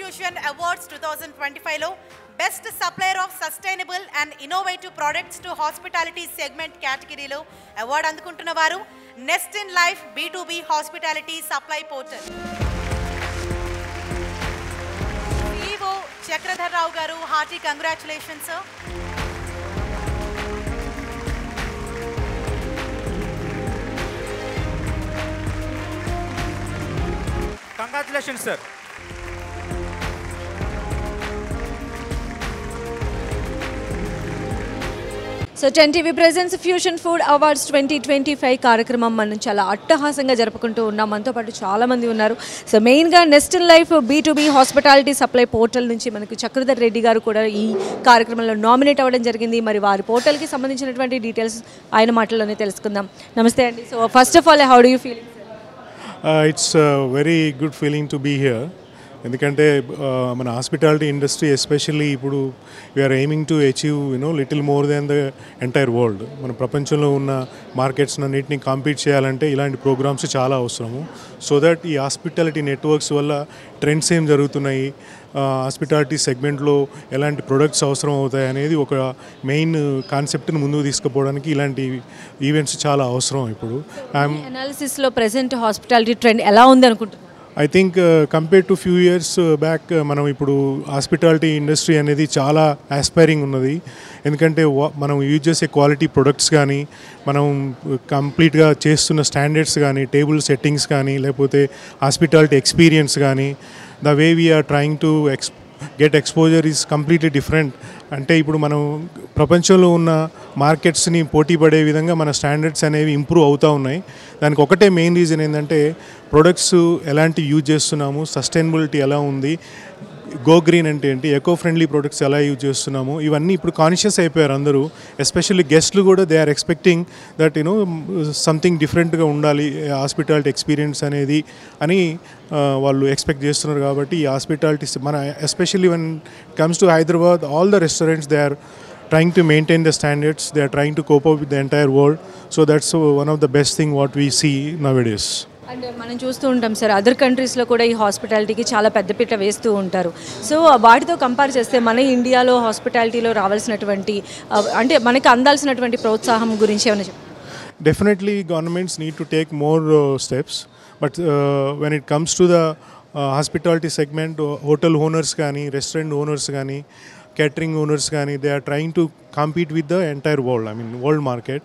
Fusion Awards 2025 లో best supplier of sustainable and innovative products to hospitality segment కేటగిరీలో award అందుకుంటున్న వారు nest in life B2B hospitality supply portal. CEO Chakradhar Rao గారు, hearty congratulations sir. Congratulations, sir. So 10TV presence fusion food awards 2025 కార్యక్రమం మనం చాలా అట్టహాసంగా జరుపుకుంటూ ఉన్నాం. మనతో పాటు చాలామంది ఉన్నారు. సో మెయిన్గా nest in life B2B hospitality supply portal నుంచి మనకు చక్రధర్ రెడ్డి గారు కూడా ఈ కార్యక్రమంలో నామినేట్ అవ్వడం జరిగింది. మరి వారి పోర్టల్కి సంబంధించినటువంటి డీటెయిల్స్ ఆయన మాటల్లోనే తెలుసుకుందాం. నమస్తే అండి. So first of all, how do you feeling? It's very good feeling to be here. ఎందుకంటే మన హాస్పిటాలిటీ ఇండస్ట్రీ ఎస్పెషల్లీ ఇప్పుడు we are aiming to achieve little more than the entire world. మన ప్రపంచంలో ఉన్న మార్కెట్స్ అన్నింటినీ కాంపీట్ చేయాలంటే ఇలాంటి ప్రోగ్రామ్స్ చాలా అవసరము. సో దట్ ఈ హాస్పిటాలిటీ నెట్వర్క్స్ వల్ల ట్రెండ్స్ ఏం జరుగుతున్నాయి, హాస్పిటాలిటీ సెగ్మెంట్లో ఎలాంటి ప్రొడక్ట్స్ అవసరం అవుతాయి అనేది ఒక మెయిన్ కాన్సెప్ట్ని ముందుకు తీసుకుపోవడానికి ఇలాంటి ఈవెంట్స్ చాలా అవసరం. ఇప్పుడు అనాలిసిస్లో ప్రెసెంట్ హాస్పిటాలిటీ ట్రెండ్ ఎలా ఉంది అనుకుంటున్నారు? I think compare to few years back మనం ఇప్పుడు హాస్పిటాలిటీ ఇండస్ట్రీ అనేది చాలా ఆస్పైరింగ్ ఉన్నది. ఎందుకంటే మనం యూజ్ చేసే క్వాలిటీ ప్రొడక్ట్స్ కానీ, మనం కంప్లీట్గా చేస్తున్న స్టాండర్డ్స్ కానీ, టేబుల్ సెట్టింగ్స్ కానీ, లేకపోతే హాస్పిటాలిటీ ఎక్స్పీరియన్స్ కానీ, the way we are trying to get exposure is completely different. అంటే ఇప్పుడు మనం ప్రపంచంలో ఉన్న మార్కెట్స్ని పోటీ పడే విధంగా మన స్టాండర్డ్స్ అనేవి ఇంప్రూవ్ అవుతూ ఉన్నాయి. దానికి ఒకటే మెయిన్ రీజన్ ఏంటంటే ప్రొడక్ట్స్ ఎలాంటి యూజ్ చేస్తున్నాము, సస్టైనబిలిటీ ఎలా ఉంది, గో గ్రీన్ అంటే ఏంటి, ఎకో ఫ్రెండ్లీ ప్రొడక్ట్స్ ఎలా యూజ్ చేస్తున్నాము, ఇవన్నీ ఇప్పుడు కాన్షియస్ అయిపోయారు అందరూ. ఎస్పెషల్లీ గెస్ట్లు కూడా they are expecting that something డిఫరెంట్గా ఉండాలి హాస్పిటాలిటీ ఎక్స్పీరియన్స్ అనేది అని వాళ్ళు ఎక్స్పెక్ట్ చేస్తున్నారు. కాబట్టి ఈ హాస్పిటాలిటీ మన especially when comes to Hyderabad, all the restaurants they are trying to maintain the standards, they are trying to cope up with the entire world. So that's one of the best thing what we see nowadays. And మనం చూస్తూ ఉంటాం sir, other కంట్రీస్లో కూడా ఈ హాస్పిటాలిటీకి చాలా పెద్దపీట వేస్తూ ఉంటారు. సో వాటితో కంపేర్ చేస్తే మన ఇండియాలో హాస్పిటాలిటీలో రావాల్సినటువంటి అంటే మనకి అందాల్సినటువంటి ప్రోత్సాహం గురించి ఏమైనా చెప్పండి. Definitely governments need to take more steps, but when it comes to the hospitality segment, hotel owners కానీ, restaurant owners కానీ, catering owners కానీ, they are trying to compete with the entire world, I mean world market.